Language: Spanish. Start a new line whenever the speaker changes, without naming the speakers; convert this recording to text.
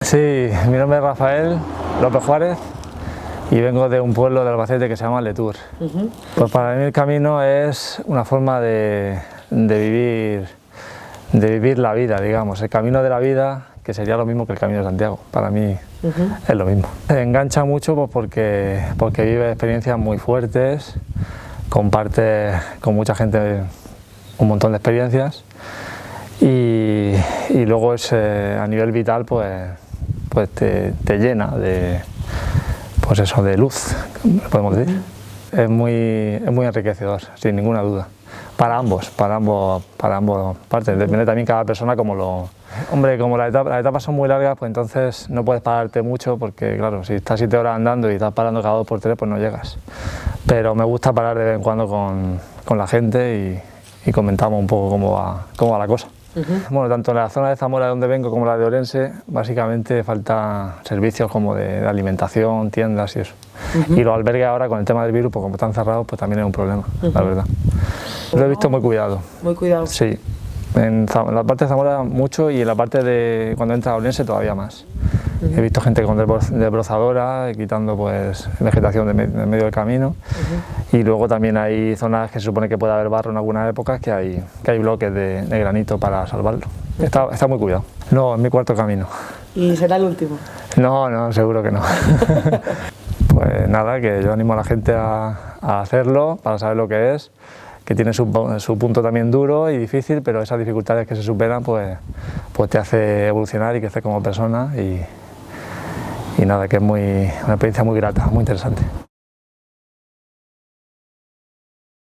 Sí, mi nombre es Rafael López Juárez y vengo de un pueblo de Albacete que se llama Letur. Pues para mí el camino es una forma de vivir la vida, digamos, el camino de la vida, que sería lo mismo que el Camino de Santiago, para mí es lo mismo. Engancha mucho pues, porque vive experiencias muy fuertes, comparte con mucha gente un montón de experiencias y luego es, a nivel vital pues te llena de, pues eso, de luz, podemos decir. Es muy enriquecedor, sin ninguna duda. Para ambos partes. Depende también cada persona como lo... Hombre, como las etapas son muy largas, pues entonces no puedes pararte mucho porque, claro, si estás 7 horas andando y estás parando cada 2 por 3, pues no llegas. Pero me gusta parar de vez en cuando con la gente y comentamos un poco cómo va la cosa. Bueno, tanto en la zona de Zamora de donde vengo como la de Orense, básicamente falta servicios como de alimentación, tiendas y eso. Y los albergues ahora con el tema del virus, pues como están cerrados, pues también es un problema, la verdad. Lo he visto muy cuidado.
Muy cuidado.
Sí, en la parte de Zamora mucho y en la parte de cuando entra a Orense todavía más. He visto gente con desbrozadora, quitando pues vegetación de medio del camino. Y luego también hay zonas que se supone que puede haber barro en algunas épocas, que hay bloques de granito para salvarlo. Está muy cuidado. No, es mi cuarto camino.
¿Y será el último?
No, seguro que no. Pues nada, que yo animo a la gente a hacerlo para saber lo que es, que tiene su punto también duro y difícil, pero esas dificultades que se superan pues te hace evolucionar y crecer como persona y nada, que es una experiencia muy grata, muy interesante.